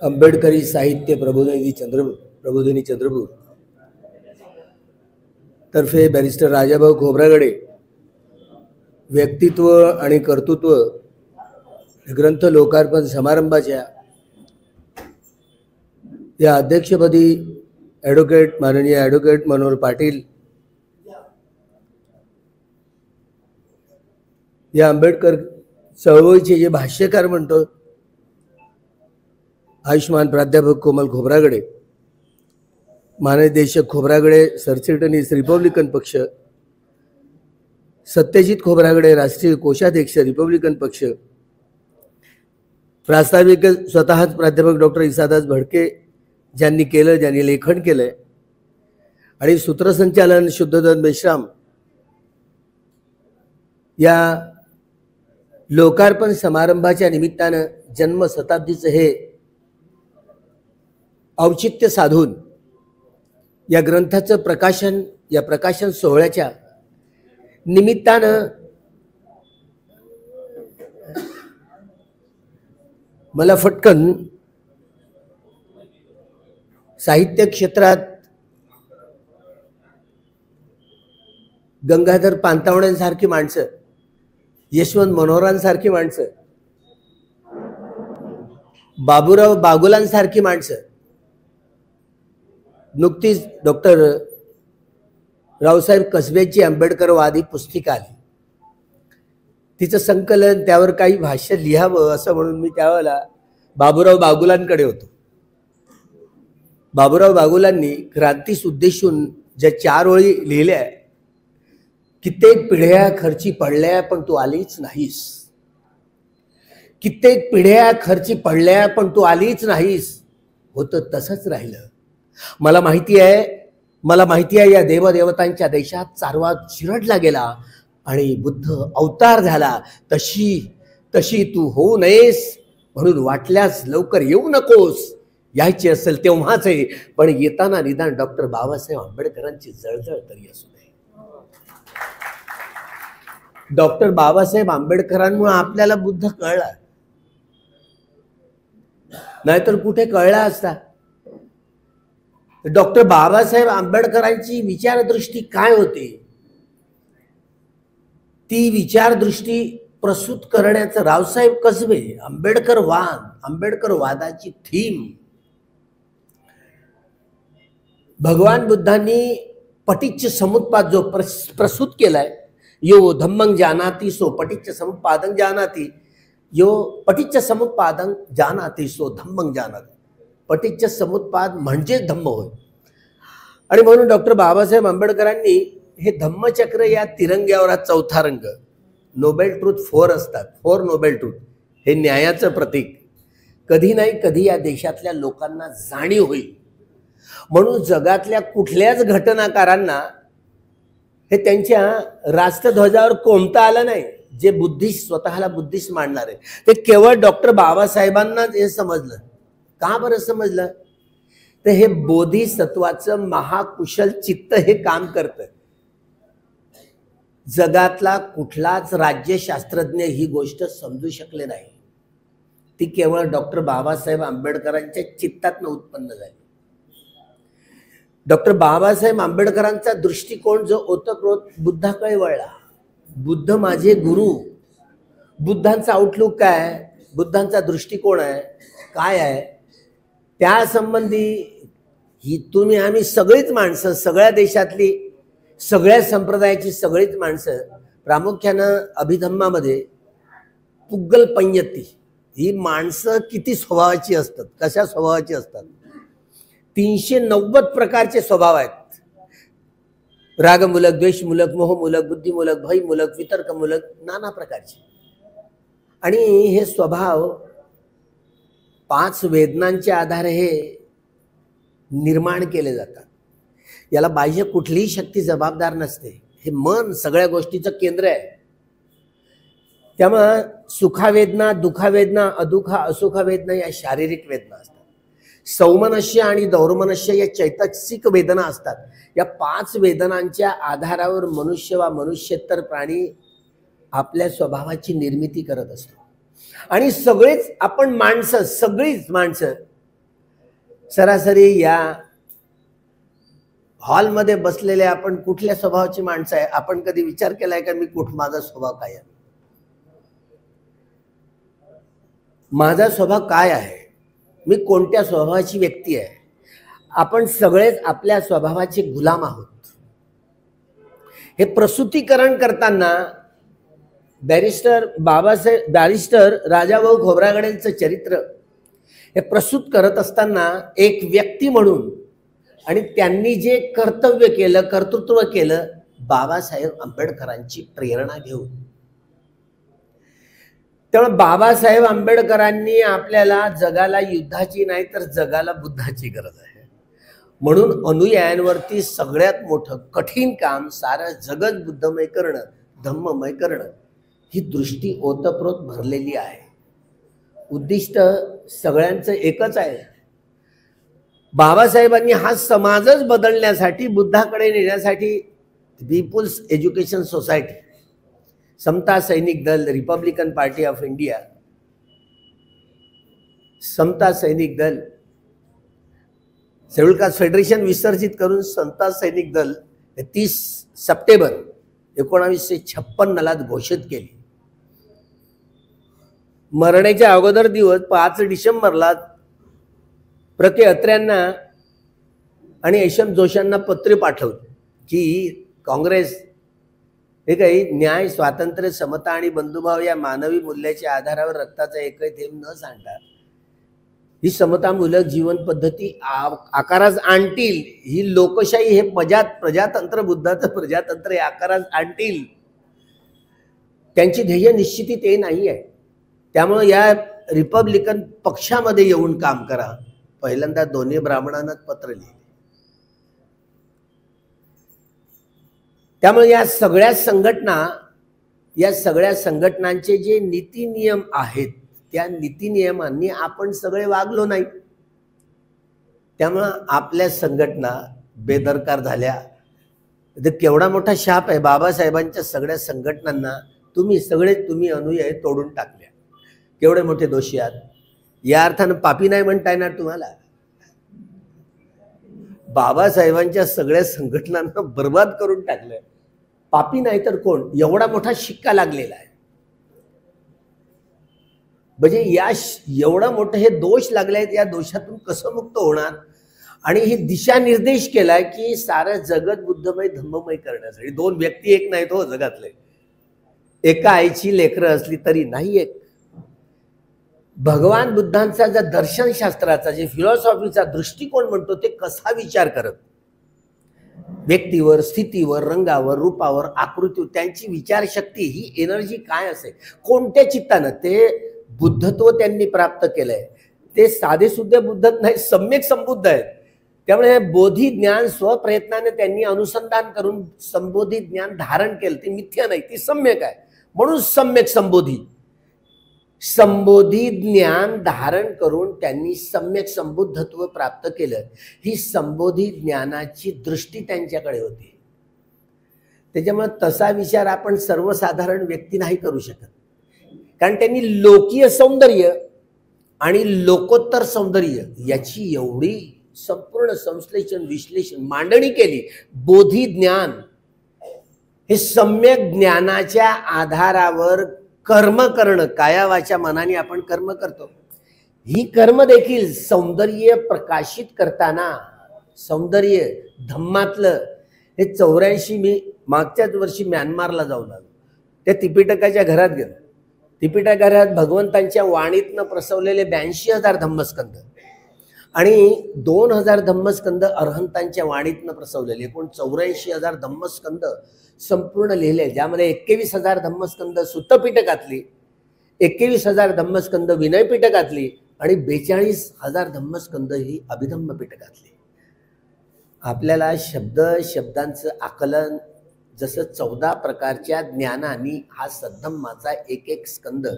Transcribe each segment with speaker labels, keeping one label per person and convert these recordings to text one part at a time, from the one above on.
Speaker 1: आंबेडकरी साहित्य प्रबोधिनी चंद्रपूर तर्फे बॅरिस्टर राजाभाऊ खोब्रागडे व्यक्तित्व आणि कर्तृत्व ग्रंथ लोकार्पण समारंभाच्या या अध्यक्षपदी माननीय ॲडव्होकेट मनोहर पाटील या आंबेडकर चळवळीचे जे भाष्यकार म्हणतो आयुष्मान प्राध्यापक कोमल खोब्रागडे, मानदेशक खोब्रागडे सरचिटणीस रिपब्लिकन पक्ष, सत्यजित खोब्रागडे राष्ट्रीय कोषाध्यक्ष रिपब्लिकन पक्ष, प्रास्ताविक स्वतःच प्राध्यापक डॉक्टर इसादास भडके ज्यांनी केलं, ज्यांनी लेखन केलंय, आणि सूत्रसंचालन शुद्धोधन मेश्राम या लोकार्पण समारंभाच्या निमित्तानं जन्मशताब्दीचं हे औचित्य साधून या ग्रंथाचं प्रकाशन, या प्रकाशन सोहळ्याच्या निमित्तानं मला फटकन साहित्य क्षेत्रात गंगाधर पानतावण्यांसारखी माणसं, यशवंत मनोहरांसारखी माणसं, बाबूराव बागुलांसारखी माणसं, नुकतीच डॉक्टर रावसाहेब कसबेची आंबेडकरवादी पुस्तिका आली, तिचं संकलन, त्यावर काही भाष्य लिहावं असं म्हणून मी त्यावेळेला बाबूराव बागुलांकडे होतो. बाबूराव बागुलांनी क्रांतीस उद्देशून ज्या 4 ओळी लिहिल्या, कित्येक पिढ्या खर्ची पडल्या पण तू आलीच नाहीस, कित्येक पिढ्या खर्ची पडल्या पण तू आलीच नाहीस, होतं तसंच राहिलं. मला माहिती आहे या देवदेवतांच्या देशात चारवा चिरडला गेला आणि बुद्ध अवतार झाला, तशी तू होऊ नयेस, म्हणून वाटल्यास लवकर येऊ नकोस, यायचे असेल तेव्हाच आहे, पण येताना निदान डॉक्टर बाबासाहेब आंबेडकरांची जळजळ तरी असू दे. डॉक्टर बाबासाहेब आंबेडकरांमुळे आपल्याला बुद्ध कळला, नाहीतर कुठे कळला असता. डॉक्टर बाबासाहेब आंबेडकरांची विचारदृष्टी काय होती, ती विचारदृष्टी प्रस्तुत करण्याचं रावसाहेब कसबे, आंबेडकरवादाची थीम. भगवान बुद्धांनी पटिच्च समुत्पाद जो प्रस्तुत केलाय, यो धम्मं जानाति सो पटिच्च समुत्पादं जानाति, यो पटिच्च समुत्पादं जानाति सो धम्मं जानाति. पटिच्च समुत्पाद म्हणजे धम्म होय. आणि म्हणून डॉक्टर बाबासाहेब आंबेडकरांनी हे धम्मचक्र या तिरंग्यावर हा 4था रंग, नोबेल ट्रूथ 4 असतात, 4 नोबेल ट्रूथ, हे न्यायाचं प्रतीक, कधी नाही कधी या देशातल्या लोकांना जाणीव होईल. म्हणून जगातल्या कुठल्याच घटनाकारांना हे त्यांच्या राष्ट्रध्वजावर कोणतं आलं नाही, जे बुद्धिस्ट, स्वतःला बुद्धिस्ट मानणारे, ते केवळ डॉक्टर बाबासाहेबांनाच हे समजलं. का बरं समजलं? तर हे बोधिसत्वाचं महाकुशल चित्त हे काम करतं. जगातला कुठलाच राज्यशास्त्रज्ञ ही गोष्ट समजू शकले नाही, ती केवळ डॉक्टर बाबासाहेब आंबेडकरांच्या चित्तातनं उत्पन्न झाली. डॉक्टर बाबासाहेब आंबेडकरांचा दृष्टिकोन जो ओतप्रोत बुद्धाकडे वळला. बुद्ध माझे गुरु, बुद्धांचा आउटलुक काय, बुद्धांचा दृष्टिकोन आहे काय आहे, त्या संबंधी ही तुम्ही आम्ही सगळीच माणसं, सगळ्या देशातली, सगळ्या संप्रदायाची सगळीच माणसं, प्रामुख्यानं अभिधम्मामध्ये पुग्गल पंयती, ही माणसं किती स्वभावाची असतात, कशा स्वभावाची असतात, 390 प्रकारचे स्वभाव आहेत. रागमूलक, द्वेषमूलक, मोहमूलक, बुद्धिमूलक, भयमूलक, वितर्कमूलक, नाना प्रकारचे. आणि हे स्वभाव 5 वेदनांच्या आधारे हे निर्माण केले जातात. याला बाह्य कुठलीही शक्ती जबाबदार नसते, हे मन सगळ्या गोष्टीचं केंद्र आहे. त्यामुळे सुखावेदना, दुःखावेदना, अदुःखा, असुखावेदना या शारीरिक वेदना असतात. सौमनस्य आणि दौर्मनस्य या चैतसिक वेदना असतात. या 5 वेदनांच्या आधारावर मनुष्य वा मनुष्येतर प्राणी आपल्या स्वभावाची निर्मिती करत असतो. आणि सगळेच आपण माणसं, सगळीच माणसं सरासरी या हॉलमध्ये बसलेले आपण कुठल्या स्वभावाची माणसं आहे? आपण कधी विचार केलाय का माझा स्वभाव काय आहे? माझा स्वभाव काय आहे? मी कोणत्या स्वभावाची व्यक्ती आहे? आपण सगळेच आपल्या स्वभावाचे गुलाम आहोत. हे प्रसूतीकरण करताना बॅरिस्टर राजाभाऊ खोब्रागडेंचं चरित्र हे प्रसूत करत असताना एक व्यक्ती म्हणून आणि त्यांनी जे कर्तृत्व केलं बाबासाहेब आंबेडकरांची प्रेरणा घेऊन. त्यामुळे बाबासाहेब आंबेडकरांनी आपल्याला जगाला युद्धाची नाही तर जगाला बुद्धाची गरज आहे. म्हणून अनुयायांवरती सगळ्यात मोठं कठीण काम सारं जगत बुद्धमय करणं, धम्ममय करणं, ही दृष्टी ओतप्रोत भरलेली आहे. उद्दिष्ट सगळ्यांचं एकच आहे. बाबासाहेबांनी हा समाजच बदलण्यासाठी, बुद्धाकडे नेण्यासाठी पीपुल्स एज्युकेशन सोसायटी, समता सैनिक दल, रिपब्लिकन पार्टी ऑफ इंडिया, समता सैनिक दल, शेड्यूल कास्ट फेडरेशन विसर्जित करून समता सैनिक दल 30 सप्टेंबर 1956 घोषित केली. मरण्याच्या अगोदर दिवस 5 डिसेंबरला प्रके अत्र्यांना आणि यशवंत जोशांना पत्र पाठवलं की काँग्रेस हे काही न्याय, स्वातंत्र्य, समता आणि बंधुभाव या मानवी मूल्याच्या आधारावर रक्ताचा एकही थेंब न सांडता ही समतामूलक जीवन पद्धती आकारास आणतील. ही लोकशाही, हे प्रजातंत्र, बुद्धाचं प्रजातंत्र हे आकारास आणतील. त्यांची ध्येय निश्चिती ते नाही आहे. त्यामुळे या रिपब्लिकन पक्षामध्ये येऊन काम करा. पहिल्यांदा दोन्ही ब्राह्मणांना पत्र लिहिले. त्यामुळे या सगळ्या संघटनांचे जे नीती नियम आहेत त्या नीती नियमांनी आपण सगळे वागलो नाही. त्यामुळं आपल्या संघटना बेदरकार झाल्या. केवढा मोठा शाप आहे बाबासाहेबांच्या सगळ्या संघटनांना. तुम्ही अनुयायी तोडून टाकल्या. केवढे मोठे दोषी आहात. या अर्थानं पापी नाही म्हणता येणार तुम्हाला. बाबासाहेबांच्या सगळ्या संघटनांना बर्बाद करून टाकलं. पापी नाही तर कोण? एवढा मोठा शिक्का लागलेला आहे. म्हणजे एवढा मोठं हे दोष लागले आहेत. या दोषातून कसं मुक्त होणार? आणि ही दिशा निर्देश केलाय की सारं जगत बुद्धमय धम्ममय करण्यासाठी. 2 व्यक्ती एक नाहीत हो जगातले. एका आईची लेकरं असली तरी नाही एक. भगवान बुद्धांचा ज्या दर्शनशास्त्राचा, जे फिलॉसॉफीचा दृष्टिकोन म्हणतो ते कसा विचार करत, व्यक्तीवर, स्थितीवर, रंगावर, रूपावर, आकृतीवर त्यांची विचारशक्ती, ही एनर्जी काय असेल, कोणत्या चित्तानं ते बुद्धत्व त्यांनी प्राप्त केलंय. ते साधे सुद्धा बुद्ध नाही, सम्यक संबुद्ध आहेत. त्यामुळे बोधी ज्ञान स्वप्रयत्नाने त्यांनी अनुसंधान करून संबोधी ज्ञान धारण केलं. ते मिथ्या नाही, ती सम्यक आहे. म्हणून सम्यक संबोधी ज्ञान धारण करून त्यांनी सम्यक संबुद्धत्व प्राप्त केलं. ही संबोधी ज्ञानाची दृष्टी त्यांच्याकडे होती. त्याच्यामुळे तसा विचार आपण सर्वसाधारण व्यक्ती नाही करू शकत. कारण त्यांनी लोकीय सौंदर्य आणि लोकोत्तर सौंदर्य याची एवढी संपूर्ण संश्लेषण, विश्लेषण, मांडणी केली. बोधी ज्ञान हे सम्यक ज्ञानाच्या आधारावर कर्म करणं, काया वाचा मनाने आपण कर्म करतो. ही कर्म देखील सौंदर्य प्रकाशित करताना, सौंदर्य धम्मातलं हे 84 मी मागच्याच वर्षी म्यानमारला जाऊन आलो. त्या त्रिपिटकाच्या घरात गेलो. त्रिपिटकात भगवंतांच्या वाणीतनं प्रसवलेले 82,000 धम्मस्कंद आणि 2,000 धम्मस्कंद अरहंतांच्या वाणीतनं प्रसवलेले, एकूण 84,000 धम्मस्कंद संपूर्ण लिहिले. ज्यामध्ये 21,000 धम्मस्कंद सुत्तपिटकातली, 21,000 धम्मस्कंद विनय पिटकातली आणि 42,000 धम्मस्कंद ही अभिधम्म पिटकातली. आपल्याला शब्दांचं आकलन, जसं 14 प्रकारच्या ज्ञानाने हा सद्धम्माचा एक स्कंद,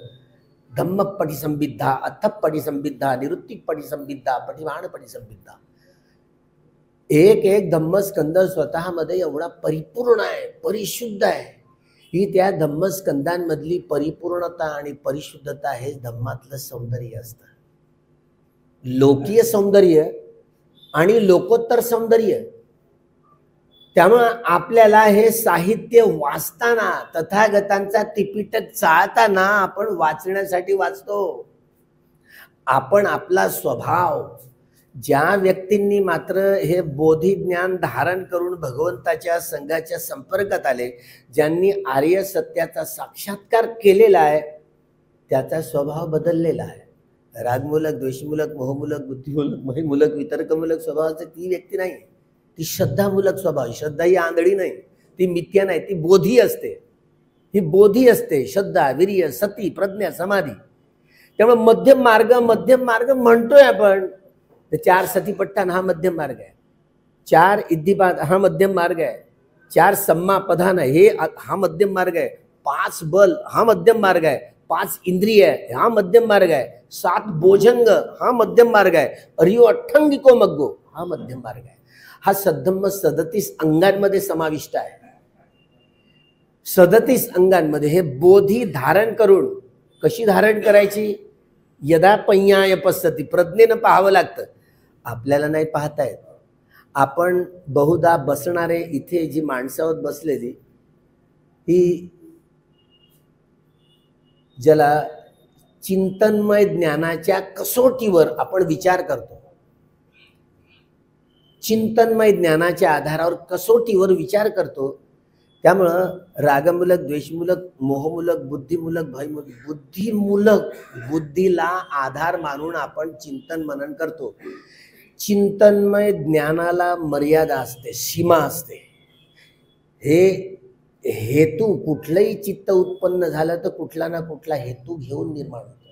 Speaker 1: धम्म पटिसंबिद्धा, अथ पटिसंबिद्धा, निरुत्तिक पटिसंबिद्धा, पटिवाण पटिसंबिद्धा, एक धम्मस्कंद स्वतःमध्ये एवढा परिपूर्ण आहे, परिशुद्ध आहे. ही त्या धम्मस्कंदांमधली परिपूर्णता आणि परिशुद्धता हे धम्मातलं सौंदर्य असतं. लोकीय सौंदर्य आणि लोकोत्तर सौंदर्य. त्यामुळं आपल्याला हे साहित्य वाचताना, तथागतांचा त्रिपिटक चाळताना आपण वाचण्यासाठी वाचतो. आपण आपला स्वभाव, ज्या व्यक्तींनी मात्र हे बोधी ज्ञान धारण करून भगवंताच्या संघाच्या संपर्कात आले, ज्यांनी आर्य सत्याचा साक्षात्कार केलेला आहे, त्याचा स्वभाव बदललेला आहे. रागमूलक, द्वेषमूलक, मोहमूलक, बुद्धिमूलक, महिमूलक, वितर्कमूलक स्वभावाची ती व्यक्ती नाही. ती श्रद्धामूलक स्वभाव. श्रद्धा ही आंधळी नाही, ती मिथ्या नाही, ती बोधी असते. ही बोधी असते. श्रद्धा, वीर्य, सती, प्रज्ञा, समाधी. त्यामुळे मध्यम मार्ग म्हणतोय आपण. 4 सतीपट्टण हा मध्यम मार्ग आहे, 4 इद्दीपाद हा मध्यम मार्ग आहे, 4 सम्मा प्रधान हे हा मध्यम मार्ग आहे, 5 बल हा मध्यम मार्ग आहे, 5 इंद्रिय हा मध्यम मार्ग आहे, 7 भोजंग हा मध्यम मार्ग आहे, अरियो अठ्ठंगिको मग्गो हा मध्यम मार्ग आहे. हा सद्धम्म 37 अंगांमध्ये समाविष्ट आहे. 37 अंगांमध्ये हे बोधी धारण करून, कशी धारण करायची? यदा पय्याय पश्यति, प्रज्ञेनं पाहावं लागतं. आपल्याला नाही पाहता येत. आपण बहुधा बसणारे इथे जी माणसावर बसलेली, ही ज्याला चिंतनमय ज्ञानाच्या कसोटीवर आपण विचार करतो, चिंतनमय ज्ञानाच्या आधारावर कसोटीवर विचार करतो. त्यामुळं रागमूलक, द्वेषमूलक, मोहमूलक, बुद्धिमूलक, भयमूलक, बुद्धीला आधार मानून आपण चिंतन मनन करतो. चिंतनमय ज्ञानाला मर्यादा असते, सीमा असते. हे हेतू, कुठलंही चित्त उत्पन्न झालं तर कुठला ना कुठला हेतू घेऊन निर्माण होतो.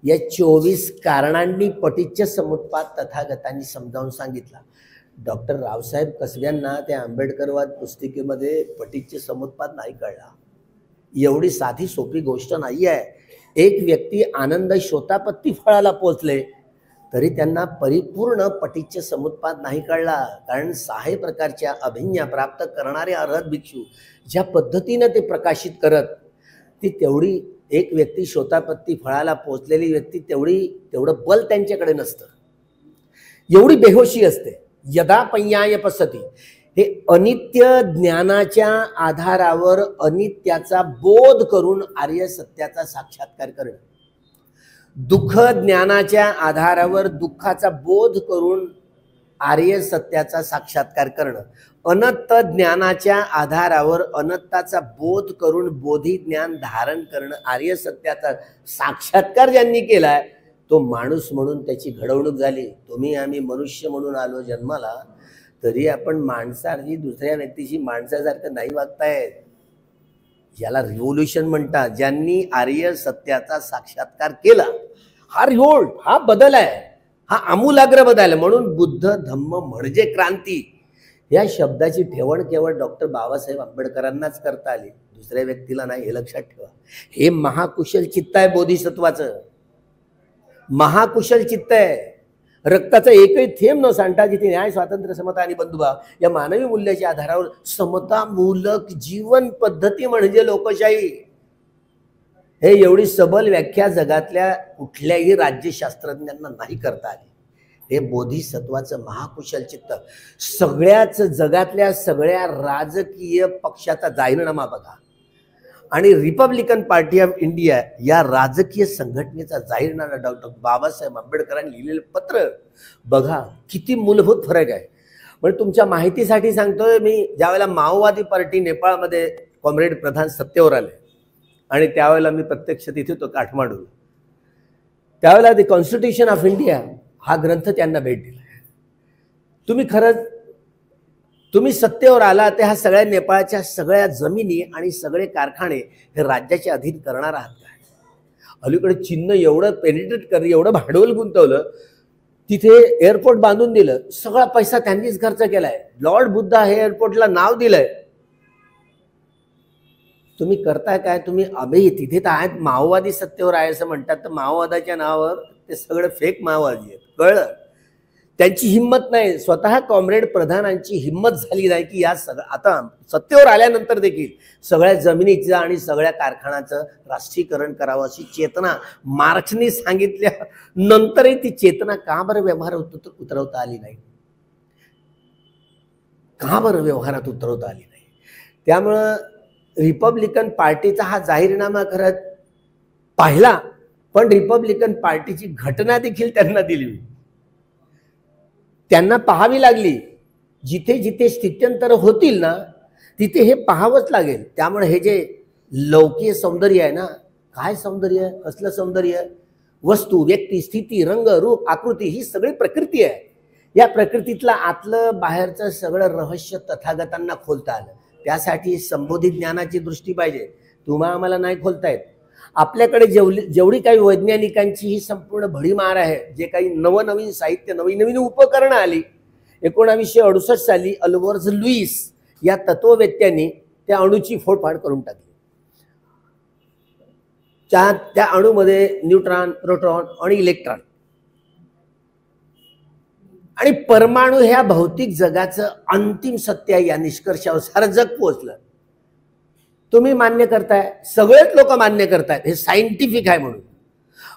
Speaker 1: या 24 कारणांनी पटिच्च समुत्पाद तथागतांनी समजावून सांगितला. डॉक्टर रावसाहेब कसब्यांना त्या आंबेडकरवाद पुस्तिकेमध्ये पटिच्च समुत्पाद नाही कळला. एवढी साधी सोपी गोष्ट नाही आहे. एक व्यक्ती आनंद शोतापत्ती फळाला पोचले तरी त्यांना परिपूर्ण पटिच्च समुत्पाद नाही कळला. कारण 6 प्रकारच्या अभिज्ञा प्राप्त करणारे अर्हत भिक्षू ज्या पद्धतीनं ते प्रकाशित करत, ती तेवढी एक व्यक्ती शोतापत्ती फळाला पोचलेली व्यक्ती तेवढं बल त्यांच्याकडे नसतं. एवढी बेहोशी असते. यदा पय्याय पश्यति, हे अनित्य ज्ञानाच्या आधारावर अनित्याचा बोध करून आर्य सत्याचा साक्षात्कार करणं, दुःख ज्ञानाच्या आधारावर दुःखाचा बोध करून आर्य सत्याचा साक्षात्कार करणं, अनंत ज्ञानाच्या आधारावर अनंताचा बोध करून बोधी ज्ञान धारण करणं, आर्य सत्याचा साक्षात्कार ज्यांनी केलाय तो माणूस म्हणून त्याची घडवणूक झाली. तुम्ही आम्ही मनुष्य म्हणून आलो जन्माला, तरी आपण माणसासारखी दुसऱ्या व्यक्तीशी माणसासारखं नाही वागतायत. याला रिव्होल्युशन म्हणतात. ज्यांनी आर्य सत्याचा साक्षात्कार केला, हा रिव्होल्ट, हा बदल आहे, हा आमूलाग्र बदल आहे. म्हणून बुद्ध धम्म म्हणजे क्रांती या शब्दाची ठेवण केवळ डॉक्टर बाबासाहेब आंबेडकरांनाच करता आली, दुसऱ्या व्यक्तीला नाही. हे लक्षात ठेवा. हे महाकुशल चित्त आहे बोधिसत्वाचं, महाकुशल चित्त आहे. रक्ताचा एकही थेंब न सांडता जिथे न्याय, स्वातंत्र्य, समता आणि बंधुभाव या मानवी मूल्याच्या आधारावर समतामूलक जीवन पद्धती म्हणजे लोकशाही. हे एवढी सबल व्याख्या जगातल्या कुठल्याही राज्यशास्त्रज्ञांना नाही करता आली. हे बोधिसत्वाचं महाकुशल चित्त. सगळ्याच जगातल्या सगळ्या राजकीय पक्षाचा जाहीरनामा बघा आणि रिपब्लिकन पार्टी ऑफ इंडिया या राजकीय संघटनेचा जाहीरनामा, डॉक्टर बाबासाहेब आंबेडकरांनी लिहिलेलं पत्र बघा. किती मूलभूत फरक आहे. म्हणजे तुमच्या माहितीसाठी सांगतोय मी, ज्यावेळेला माओवादी पार्टी नेपाळमध्ये कॉम्रेड प्रधान सत्तेवर आले आणि त्यावेळेला मी प्रत्यक्ष तिथे तो काठमांडूला, त्यावेळेला द कॉन्स्टिट्यूशन ऑफ इंडिया हा ग्रंथ त्यांना भेट दिला. तुम्ही खरंच तुम्ही सत्तेवर आला तर ह्या सगळ्या नेपाळच्या सगळ्या जमिनी आणि सगळे कारखाने हे राज्याचे अधीन करणार आहात काय? अलीकडे चीननं एवढं पेनिट्रेट कर, एवढं भांडवल गुंतवलं, तिथे एअरपोर्ट बांधून दिलं, सगळा पैसा त्यांनीच खर्च केलाय. लॉर्ड बुद्धा हे एअरपोर्टला नाव दिलंय. तुम्ही करताय काय? तुम्ही अबे तिथे तर आहेत, माओवादी सत्तेवर आहे असं म्हणतात, तर माओवादाच्या नावावर ते सगळं फेक माओवादी आहेत. कळलं? त्यांची हिंमत नाही. स्वतः कॉम्रेड प्रधानांची हिंमत झाली नाही की या सगळं आता सत्तेवर आल्यानंतर देखील सगळ्या जमिनीचं आणि सगळ्या कारखान्याचं राष्ट्रीयकरण करावं अशी चेतना मार्क्सनी सांगितल्या नंतरही ती चेतना का बरं व्यवहार उतरवता आली नाही? का बरं व्यवहारात उतरवता आली नाही? त्यामुळं रिपब्लिकन पार्टीचा हा जाहीरनामा खरंच पाहिला, पण रिपब्लिकन पार्टीची घटना देखील त्यांना दिली, त्यांना पाहावी लागली. जिथे जिथे स्थित्यंतर होतील ना तिथे हे पाहावंच लागेल. त्यामुळे हे जे लौकिक सौंदर्य आहे ना, काय सौंदर्य, कसलं सौंदर्य? वस्तू, व्यक्ती, स्थिती, रंग, रूप, आकृती ही सगळी प्रकृती आहे. या प्रकृतीतलं आतलं बाहेरचं सगळं रहस्य तथागतांना खोलता आलं. त्यासाठी संबोधित ज्ञानाची दृष्टी पाहिजे. तुम्हाला आम्हाला नाही खोलता येत. आपल्याकडे जेवढी काही वैज्ञानिकांची ही संपूर्ण भडीमार आहे, जे काही नवनवीन साहित्य, नवीन उपकरणं आली, 1968 साली अल्बर्ट लुईस या तत्ववेत्यांनी त्या अणूची फोडफाड करून टाकली. त्या अणूमध्ये न्यूट्रॉन, प्रोटॉन आणि इलेक्ट्रॉन आणि परमाणु ह्या भौतिक जगाचं अंतिम सत्य आहे या निष्कर्षावर सारं जग पोहोचलं. तुम्ही मान्य करताय, सगळेच लोक मान्य करतायत हे सायंटिफिक आहे म्हणून.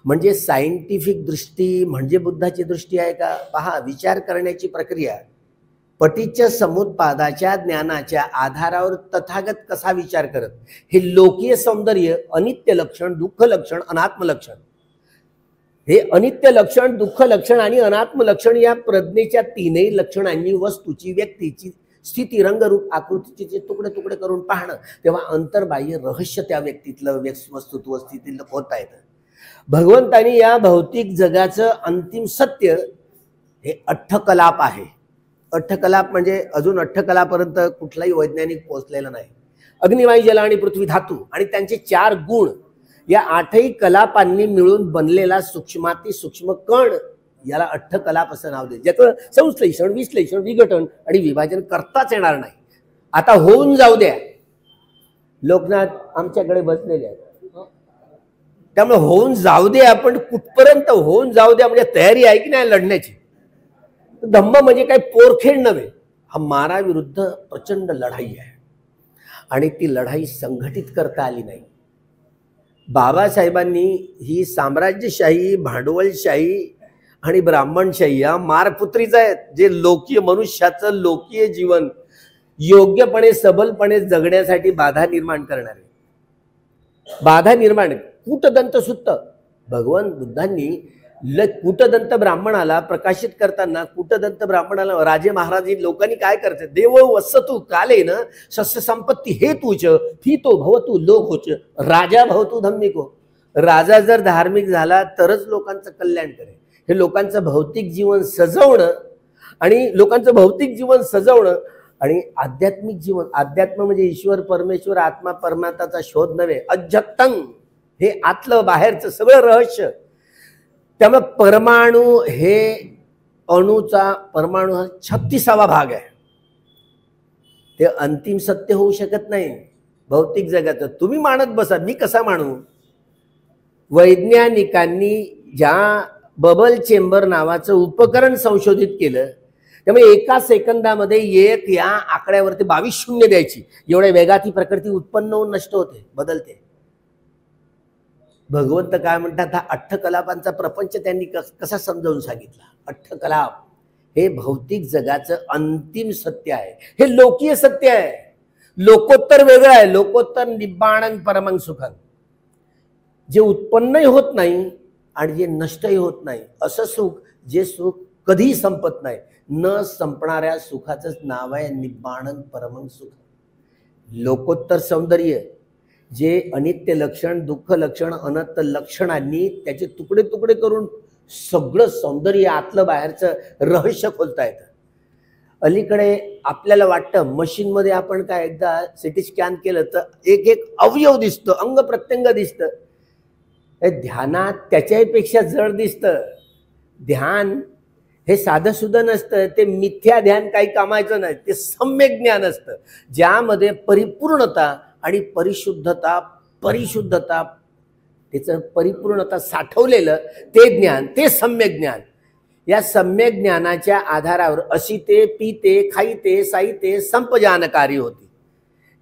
Speaker 1: म्हणजे सायंटिफिक दृष्टी म्हणजे बुद्धाची दृष्टी आहे का? पहा, विचार करण्याची प्रक्रिया पटीच्च समुत्पादाच्या ज्ञानाच्या आधारावर तथागत कसा विचार करत, हे लोकीय सौंदर्य, अनित्य लक्षण, दुःख लक्षण, अनात्म लक्षण, हे अनित्य लक्षण, दुःख लक्षण आणि अनात्म लक्षण या प्रज्ञेच्या तीनही लक्षणांनी वस्तूची, व्यक्तीची स्थिती, रंग, रूप, आकृतीचे तुकडे तुकडे करून पाहणं, तेव्हा अंतर्बाह्य रहस्य त्या व्यक्तीतलं, वस्तुत्व, स्थितीतलं होता येतं. भगवंतानी या भौतिक जगाचं अंतिम सत्य हे अठ्ठकलाप आहे. अठ्ठकलाप म्हणजे अजून अठ्ठकलापर्यंत कुठलाही वैज्ञानिक पोहोचलेला नाही. अग्नी, वायू, जल आणि पृथ्वी धातू आणि त्यांचे 4 गुण या 8ही कलापांनी मिळून बनलेला सूक्ष्माती सूक्ष्म कण याला अठ्ठकलाप असं नाव दे, ज्याचं संश्लेषण, विश्लेषण, विघटन आणि विभाजन करताच येणार नाही. आता होऊन जाऊ द्या. लोकनाथ आमच्याकडे बसलेले आहेत, त्यामुळे होऊन जाऊ दे. आपण कुठपर्यंत होऊन जाऊ द्या म्हणजे तयारी आहे की नाही लढण्याची? धम्म म्हणजे काय पोरखेड नव्हे, हा मारा विरुद्ध प्रचंड लढाई आहे आणि ती लढाई संघटित करता आली नाही. बाबासाहेबांनी ही साम्राज्यशाही, भांडवलशाही आणि ब्राह्मणशाही या मारपुत्रीचा आहेत, जे लोकीय मनुष्याचं लोकीय जीवन योग्यपणे सबलपणे जगण्यासाठी बाधा निर्माण करणारे, बाधा निर्माण कूटदंत सुत्त. भगवान बुद्धांनी कूटदंत ब्राह्मणाला प्रकाशित करताना, कूटदंत ब्राह्मणाला राजे महाराज लोकांनी काय करते, देव वसतु कालेन सस्य संपत्ती हेतूच फितो भवतु लोकोच राजा भवतु धम्मिको. राजा जर धार्मिक झाला तरच लोकांचं कल्याण करेल. हे लोकांचं भौतिक जीवन सजवणं आणि आध्यात्मिक जीवन, अध्यात्म म्हणजे ईश्वर, परमेश्वर, आत्मा, परमात्माचा शोध नव्हे, अज्जक्तंग हे आतलं बाहेरचं सगळं रहस्य. त्यामुळे परमाणु हे अणूचा, परमाणु हा 36वा भाग आहे. ते अंतिम सत्य होऊ शकत नाही भौतिक जगाचं. तुम्ही मानत बसा, मी कसा मानू? वैज्ञानिकांनी ज्या बबल चेंबर नावाचं उपकरण संशोधित केलं, त्यामुळे एका सेकंदामध्ये एक या आकड्यावरती 22 शून्य द्यायची, एवढ्या वेगात ही प्रकृती उत्पन्न होऊन नष्ट होते, बदलते. भगवंत काय म्हणतात, हा अठ्ठकलापांचा प्रपंच त्यांनी कसा समजावून सांगितला. अठ्ठकलाप हे भौतिक जगाचं अंतिम सत्य आहे, हे लोकीय सत्य आहे. लोकोत्तर वेगळं आहे. लोकोत्तर निब्बाणं परमं सुखं, जे उत्पन्नही होत नाही आणि जे नष्टही होत नाही, असं सुख, जे सुख कधी संपत नाही, न संपणाऱ्या सुखाचंच नाव आहे निब्बाणं परमं सुख. लोकोत्तर सौंदर्य जे अनित्य लक्षण, दुःख लक्षण, अनंत लक्षणांनी त्याचे तुकडे तुकडे करून सगळं सौंदर्य, आतलं बाहेरचं रहस्य खोलता येतं. अलीकडे आपल्याला वाटतं मशीनमध्ये आपण काय एकदा सिटी स्कॅन केलं तर एक एक अवयव दिसतं, अंग प्रत्यंग दिसतं. ध्यानात त्याच्यापेक्षा जड दिसतं. ध्यान हे साधं सुद्धा नसतं, ते मिथ्या ध्यान काही कामायचं नाही, ते सम्यक ज्ञान असतं, ज्यामध्ये परिपूर्णता आणि परिशुद्धता त्याचं परिपूर्णता साठवलेलं ते ज्ञान, ते सम्यक ज्ञान. या सम्यक ज्ञानाच्या आधारावर अशिते, पीते, खाईते, साईते, संपजानकारी होती.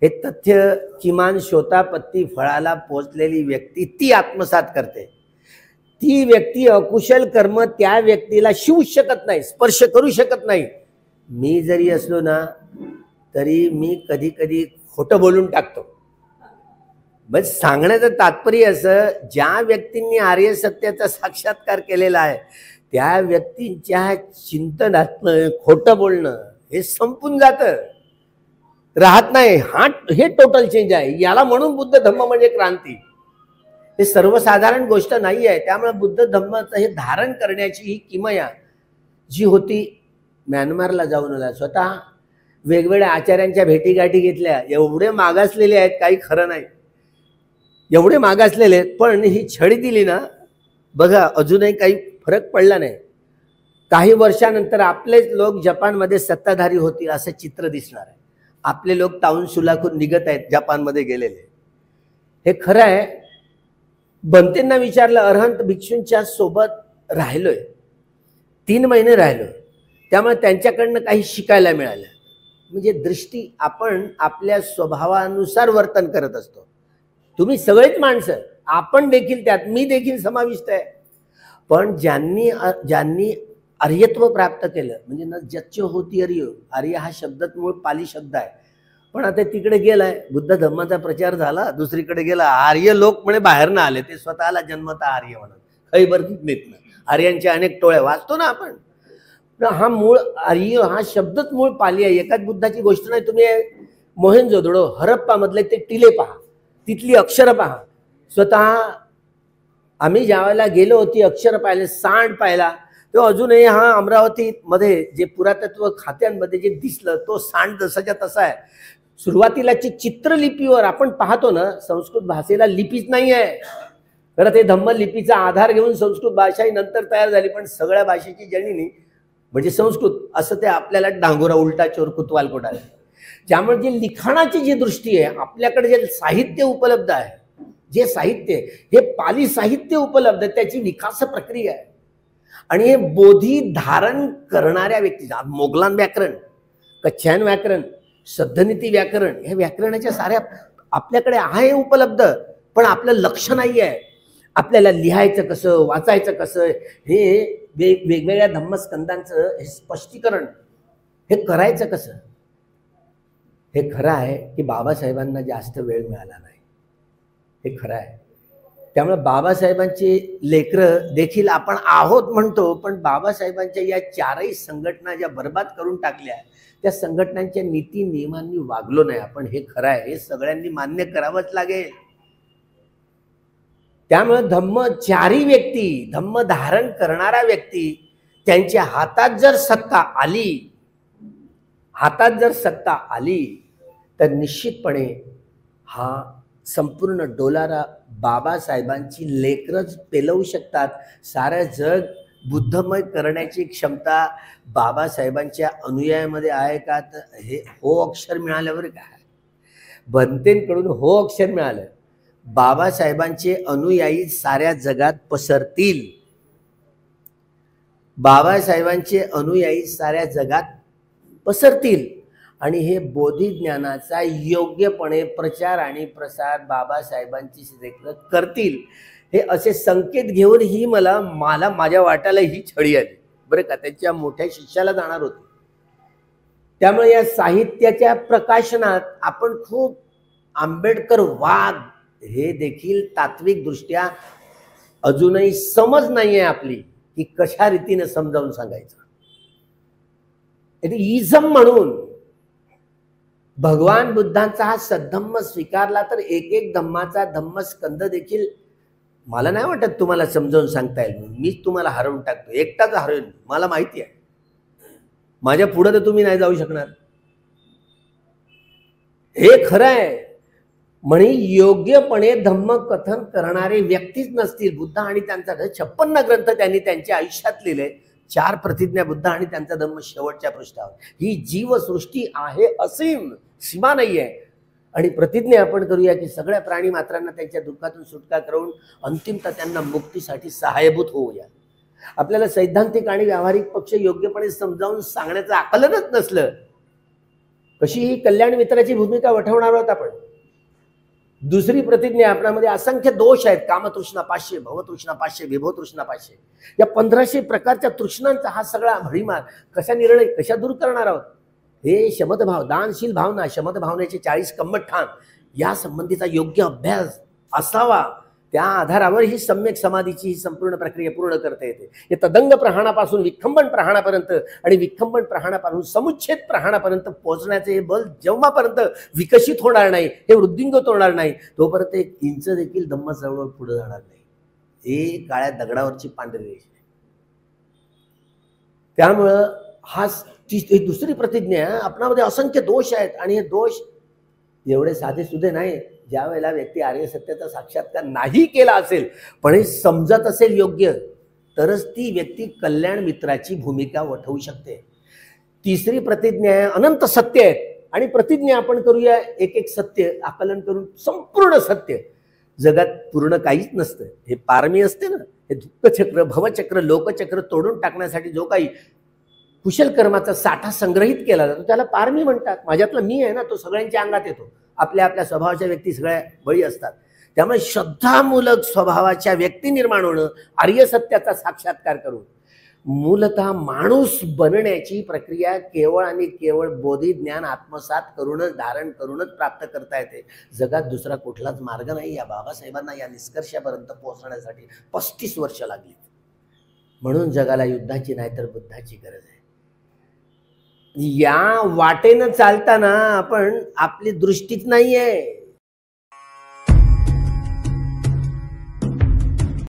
Speaker 1: हे तथ्य किमान शोतापत्ती फळाला पोचलेली व्यक्ती ती आत्मसात करते. ती व्यक्ती अकुशल कर्म त्या व्यक्तीला शिवू शकत नाही, स्पर्श करू शकत नाही. मी जरी असलो ना तरी मी कधी कधी खोटं बोलून टाकतो. बस सांगण्याचं तात्पर्य असं, ज्या व्यक्तींनी आर्य सत्याचा साक्षात्कार केलेला आहे त्या व्यक्तींच्या चिंतनातनं खोटं बोलणं हे संपून जातं, राहत नाही. हे टोटल चेंज आहे. याला म्हणून बुद्ध धम्म म्हणजे क्रांती. हे सर्वसाधारण गोष्ट नाही आहे. त्यामुळे बुद्ध धम्माचं हे धारण करण्याची ही किमया जी होती, म्यानमारला जाऊन आला, स्वतः वेगवेगळ्या आचार्यांच्या भेटीगाठी घेतल्या. एवढे मागासलेले आहेत, काही खरं नाही, एवढे मागासलेले आहेत. पण ही छडी दिली ना, बघा अजूनही काही फरक पडला नाही. काही वर्षानंतर आपलेच लोक जपानमध्ये सत्ताधारी होतील असं चित्र दिसणार आहे. आपले लोक ताऊन सुलाखून निघत आहेत जपानमध्ये गेलेले. हे खरं आहे. बनतेंना विचारलं, अरहंत भिक्षूंच्या सोबत राहिलोय, 3 महिने राहिलो, त्यामुळे त्यांच्याकडनं काही शिकायला मिळालं. म्हणजे दृष्टी, आपण आपल्या स्वभावानुसार वर्तन करत असतो. तुम्ही सगळेच माणसं, आपण देखील त्यात, मी देखील समाविष्ट आहे. पण ज्यांनी आर्यत्व प्राप्त केलं, म्हणजे न जच्च होती आर्य, आर्य हा शब्दात मूळ पाली शब्द आहे, पण आता तिकडे गेलाय, बुद्ध धम्माचा प्रचार झाला, दुसरीकडे गेला. आर्य लोक म्हणे बाहेर ना आले, ते स्वतःला जन्मता आर्य म्हणत, खैबरतीत नेत. आर्यांच्या अनेक टोळ्या वाचतो ना आपण. हा मूळ आर्य हा शब्दच मूळ पाली आहे. एकाच बुद्धाची गोष्ट नाही. तुम्ही मोहेंजोदडो, हरप्पा मधले ते टिले पहा, तिथली अक्षरं पहा. स्वतः आम्ही ज्यावेळेला गेलो होती, अक्षर पाहिले, सांड पाहिला, तो अजूनही हा अमरावती मध्ये जे पुरातत्व खात्यांमध्ये जे दिसलं, तो सांड जसाच्या तसा आहे. सुरुवातीलाची चित्रलिपीवर आपण पाहतो ना, संस्कृत भाषेला लिपीच नाही आहे. खरं ते धम्म लिपीचा आधार घेऊन संस्कृत भाषा ही नंतर तयार झाली, पण सगळ्या भाषेची जननी म्हणजे संस्कृत, असं ते आपल्याला डांगोरा उलटा चोर कुतवाल कोटाले. त्यामुळे जे लिखाणाची जी दृष्टी आहे, आपल्याकडे जे साहित्य उपलब्ध आहे, जे साहित्य हे पाली साहित्य उपलब्ध, त्याची विकास प्रक्रिया आहे. आणि हे बोधी धारण करणाऱ्या व्यक्ती, मोगलान व्याकरण, कच्छान व्याकरण, सद्धनीती व्याकरण, हे व्याकरणाच्या साऱ्या आपल्याकडे आहे उपलब्ध, पण आपलं लक्ष नाही आहे. आपल्याला लिहायचं कसं, वाचायचं कसं, हे वेगवेगळ्या धम्मस्कंदांचं हे स्पष्टीकरण हे करायचं कसं. हे खरं आहे की बाबासाहेबांना जास्त वेळ मिळाला नाही, हे खरं आहे. त्यामुळे बाबासाहेबांची लेकरं देखील आपण आहोत म्हणतो, पण बाबासाहेबांच्या या 4ही संघटना ज्या बर्बाद करून टाकल्या, त्या संघटनांच्या नीती नियमांनी वागलो नाही आपण, हे खरं आहे. हे सगळ्यांनी मान्य करावंच लागेल. त्यामुळे धम्म 4ही व्यक्ती, धम्म धारण करणारा व्यक्ती, त्यांच्या हातात जर सत्ता आली, तर निश्चितपणे हा संपूर्ण डोलारा बाबासाहेबांची लेकरच पेलवू शकतात. सारं जग बुद्धमय करण्याची क्षमता बाबासाहेबांच्या अनुयायामध्ये आहे का? तर हे हो अक्षर मिळाल्यावर काय, बनतेंकडून हो अक्षर मिळालं, बाबासाहेबांचे अनुयायी साऱ्या जगात पसरतील. बाबासाहेबांचे अनुयायी साऱ्या जगात पसरतील आणि हे बोधिज्ञानाचा योग्यपणे प्रचार आणि प्रसार बाबासाहेबांची लेकरं करतील. हे असे संकेत घेऊन ही मला माझ्या वाट्याला ही छडी आली बरं का. त्यांच्या मोठ्या शिष्याला जाणार होते. त्यामुळे या साहित्याच्या प्रकाशनात आपण खूप आंबेडकर वाद हे देखील तात्विक दृष्ट्या अजूनही समज नाही आहे आपली की कशा रीतीने समजावून सांगायचं. इझम म्हणून भगवान बुद्धांचा हा सद्धम्म स्वीकारला तर एक धम्माचा धम्मस्कंद देखील मला नाही वाटत तुम्हाला समजावून सांगता येईल. मीच तुम्हाला हरवून टाकतो, एकटाच हरवेन, मला माहिती आहे. माझ्या पुढे तर तुम्ही नाही जाऊ शकणार. हे खरं आहे. म्हणे योग्यपणे धम्म कथन करणारे व्यक्तीच नसतील. बुद्ध आणि त्यांचा 56 ग्रंथ त्यांनी त्यांच्या आयुष्यात लिहिले. 4 प्रतिज्ञा बुद्ध आणि त्यांचा धम्म शेवटच्या पृष्ठावर. ही जीवसृष्टी आहे असीम, सीमा नाही आहे. आणि प्रतिज्ञा आपण करूया की सगळ्या प्राणी मात्रांना त्यांच्या दुःखातून सुटका करून अंतिमतः त्यांना मुक्तीसाठी सहाय्यभूत होऊया. आपल्याला सैद्धांतिक आणि व्यावहारिक पक्ष योग्यपणे समजावून सांगण्याचं आकलनच नसलं, कशी ही कल्याण मित्राची भूमिका वठवणार आहोत आपण. दुसरी प्रतिज्ञा, आपल्यामध्ये असंख्य दोष आहेत. कामतृष्णा 500, भवतृष्णा 500, विभवतृष्णा 500, या 1500 प्रकारच्या तृष्णांचा हा सगळा भडीमार कशा दूर करणार आहोत हे शमतभाव, दानशील भावना, शमतभावनेचे 40 कम्मठान या संबंधीचा योग्य अभ्यास असावा. त्या आधारावर ही सम्यक समाधीची ही संपूर्ण प्रक्रिया पूर्ण करता येते. हे तदंग प्रहाणापासून विखंबन प्रहाणापर्यंत आणि विखंबन प्रहाणापासून समुच्छेद प्रहाणापर्यंत पोहोचण्याचे हे बल जेव्हापर्यंत विकसित होणार नाही, हे वृद्धिंगत होणार नाही, तोपर्यंत 1 इंच देखील धम्म चळवळ पुढे जाणार नाही. हे काळ्या दगडावरची पांढरी रेष आहे. त्यामुळं ही दुसरी प्रतिज्ञा आपणामध्ये असंख्य दोष आहेत आणि हे दोष एवढे साधे सुधे नाही. ज्या वेळेला व्यक्ती आर्य सत्याचा साक्षात्कार नाही केला असेल पण हे समजत असेल योग्य, तरच ती व्यक्ती कल्याण मित्राची भूमिका वठवू शकते. तिसरी प्रतिज्ञा आहे अनंत सत्य आहेत आणि प्रतिज्ञा आपण करूया एक एक सत्य आकलन करून. संपूर्ण सत्य जगात पूर्ण काहीच नसतं. हे पारमी असते ना, हे दुःखचक्र, भवचक्र, लोकचक्र तोडून टाकण्यासाठी जो काही कुशल कर्माचा साठा संग्रहित केला जातो त्याला पारमी म्हणतात. माझ्यातला मी आहे ना, तो सगळ्यांच्या अंगात येतो. आपल्या आपल्या स्वभावाच्या व्यक्ती सगळ्या बळी असतात. त्यामुळे श्रद्धामूलक स्वभावाच्या व्यक्ती निर्माण होणं, आर्य सत्याचा साक्षात्कार करून मूलतः माणूस बनण्याची प्रक्रिया केवळ आणि केवळ बोधी ज्ञान आत्मसात करूनच, धारण करूनच प्राप्त करता येते. जगात दुसरा कुठलाच मार्ग नाही. या बाबासाहेबांना या निष्कर्षापर्यंत पोहोचण्यासाठी 35 वर्ष लागली. म्हणून जगाला युद्धाची नाही तर बुद्धाची गरज आहे. या वाटेनं चालताना आपण आपली दृष्टीच नाहीये.